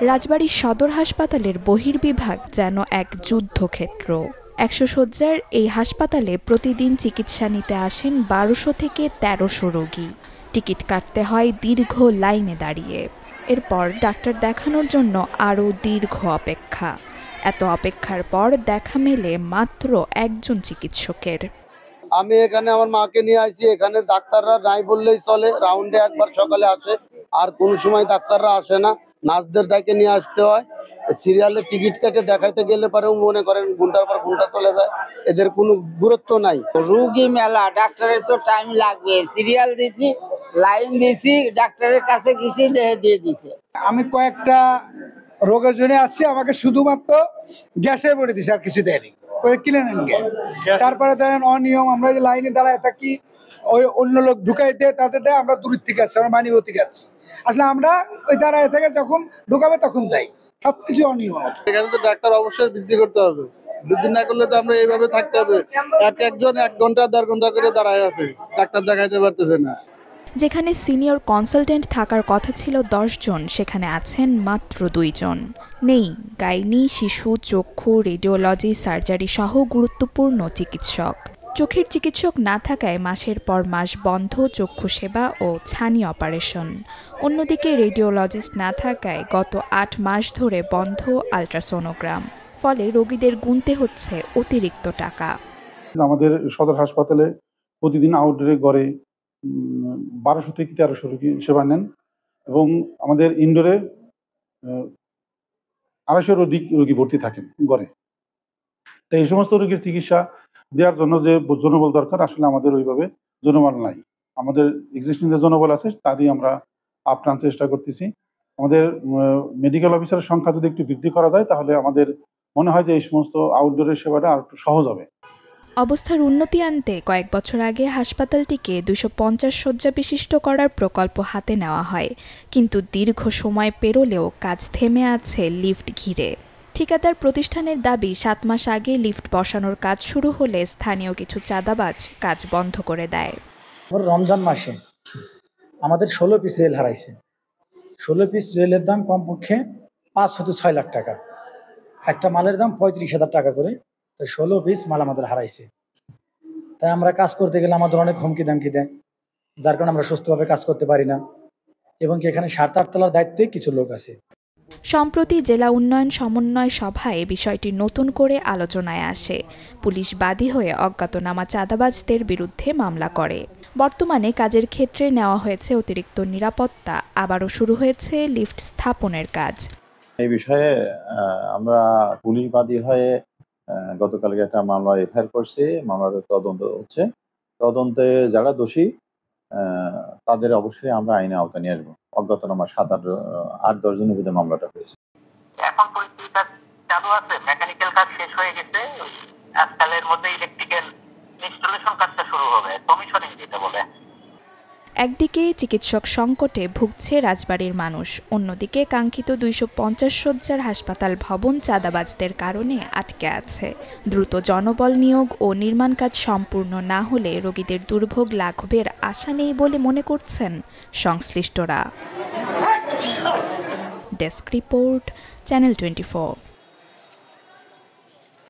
রাজবাড়ী সদর হাসপাতালের বহির্বিভাগ যেন এক যুদ্ধক্ষেত্র। ১০০ শয্যার এই হাসপাতালে প্রতিদিন চিকিৎসা নিতে আসেন ১২০০ থেকে ১৩০০ রোগী। টিকিট কাটতে হয় দীর্ঘ লাইনে দাঁড়িয়ে। এরপর ডাক্তার দেখানোর জন্য আরও দীর্ঘ অপেক্ষা। এত অপেক্ষার পর দেখা মেলে মাত্র একজন চিকিৎসকের। আমি এখানে আমার মাকে নিয়ে আসি, এখানে ডাক্তাররা নাই বললেই চলে। রাউন্ডে একবার সকালে আসে, আর কোনো সময় ডাক্তাররা আসে না, নার্সদের ডাকে নিয়ে আসতে হয়। সিরিয়ালে টিকিট কেটে দেখাইতে গেলে পরেও মনে করেন ঘন্টার পর ঘন্টা চলে যায়, এদের কোনো গুরুত্ব নাই। রুগী মেলা, ডাক্তারের তো টাইম লাগবে। সিরিয়াল দিছি, লাইন দিছি, ডাক্তারের কাছে গেছি, দিয়ে দিছে। আমি কয়েকটা রোগের জন্য আসছি, আমাকে শুধুমাত্র গ্যাসের বলে দিছে, আর কিছু দেয়নি। কিনে নেন গ্যাস। তারপরে ধরেন অনিয়ম, আমরা যে লাইনে দাঁড়ায় থাকি, ওই অন্য লোক ঢুকাই দেয়, তাদের দেয়, আমরা দূরের থেকে আসছি, আমরা মানিব থেকে আসছি। আসলে আমরা ওই দাঁড়ায় থেকে যখন ঢুকাবে তখন যাই, সবকিছু অনিয়ম। এখানে তো ডাক্তার অবশ্যই বৃদ্ধি করতে হবে, বৃদ্ধি না করলে তো আমরা এইভাবে থাকতে হবে। একজন ১ ঘন্টা ১.৫ ঘন্টা করে দাঁড়ায় আছে, ডাক্তার দেখাইতে পারতেছে না। যেখানে সিনিয়র কনসালটেন্ট থাকার কথা ছিল ১০ জন, সেখানে আছেন মাত্র ২ জন। নেই গাইনি, শিশু, চক্ষু, রেডিওলজি, সার্জারি সহ গুরুত্বপূর্ণ চিকিৎসক। চোখের চিকিৎসক না থাকায় মাসের পর মাস বন্ধ চক্ষু সেবা ও ছানি অপারেশন। অন্যদিকে রেডিওলজিস্ট না থাকায় গত ৮ মাস ধরে বন্ধ আল্ট্রাসোনোগ্রাম। ফলে রোগীদের গুনতে হচ্ছে অতিরিক্ত টাকা। আমাদের সদর হাসপাতালে প্রতিদিন আউটডোরে গড়ে ১২০০ থেকে ১৩০০ রোগী সেবা নেন, এবং আমাদের ইনডোরে ২৫০ রোগী ভর্তি থাকেন গড়ে। তো এই সমস্ত রোগীর চিকিৎসা দেওয়ার জন্য যে জনবল দরকার, আসলে আমাদের ওইভাবে জনবল নাই। আমাদের এক্সিস্টিং যে জনবল আছে তা দিয়ে আমরা আপ্রাণ চেষ্টা করতেছি। আমাদের মেডিকেল অফিসারের সংখ্যা যদি একটু বৃদ্ধি করা যায়, তাহলে আমাদের মনে হয় যে এই সমস্ত আউটডোরের সেবাটা আর একটু সহজ হবে। অবস্থার উন্নতি আনতে কয়েক বছর আগে হাসপাতালটিকে ২৫০ শয্যা বিশিষ্ট করার প্রকল্প হাতে নেওয়া হয়, কিন্তু দীর্ঘ সময় পেরোলেও কাজ থেমে আছে লিফট ঘিরে। ঠিকাদার প্রতিষ্ঠানের দাবি ৭ মাস আগে লিফট বসানোর কাজ শুরু হলে স্থানীয় কিছু চাঁদাবাজ কাজ বন্ধ করে দেয়। রমজান মাসে আমাদের ১৬ পিস রেল হারাইছে। ১৬ পিস রেলের দাম কমপক্ষে ৫ থেকে ৬ লাখ টাকা। একটা মালের দাম ৩৫,০০০ টাকা করে। ১৬ পিস মাল আমাদের হারাইছে। তাই আমরা কাজ করতে গেলে আমাদের অনেক হুমকি দামকি দেয়, যার কারণে আমরা সুস্থভাবে কাজ করতে পারি না। এবং কি এখানে ৭ তলার দায়িত্বে কিছু লোক আছে। সম্প্রতি জেলা উন্নয়ন সমন্বয় সভায় বিষয়টি নতুন করে আলোচনায় আসে। পুলিশ বাদী হয়ে অজ্ঞাতনামা চাঁদাবাজদের বিরুদ্ধে মামলা করে। বর্তমানে কাজের ক্ষেত্রে নেওয়া হয়েছে অতিরিক্ত নিরাপত্তা, আবারও শুরু হয়েছে লিফট স্থাপনের কাজ। এই বিষয়ে আমরা পুলিশ বাদী হয়ে গতকালকে একটা মামলা এফআইআর করছি। মামলার তদন্ত হচ্ছে। তদন্তে যারা দোষী তাদের অবশ্যই আমরা আইনে আওতায় নিয়ে আসবো। অজ্ঞাতনামা ৮-১০ জনের বিরুদ্ধে মামলাটা হয়েছে। এখন পরিস্থিতিটা চালু আছে, মেকানিক্যাল কাজ শেষ হয়ে গেছে, আজকালের মধ্যে ইলেকট্রিক্যাল ইনস্টলেশন কাজটা শুরু হবে, কমিশনিং যেটা বলে। একদিকে চিকিৎসক সংকটে ভুগছে রাজবাড়ীর মানুষ, অন্যদিকে কাঙ্ক্ষিত ২৫০ শয্যার হাসপাতাল ভবন চাঁদাবাজদের কারণে আটকে আছে। দ্রুত জনবল নিয়োগ ও নির্মাণ কাজ সম্পূর্ণ না হলে রোগীদের দুর্ভোগ লাঘবের আশা নেই বলে মনে করছেন সংশ্লিষ্টরা। Desk report, channel 24।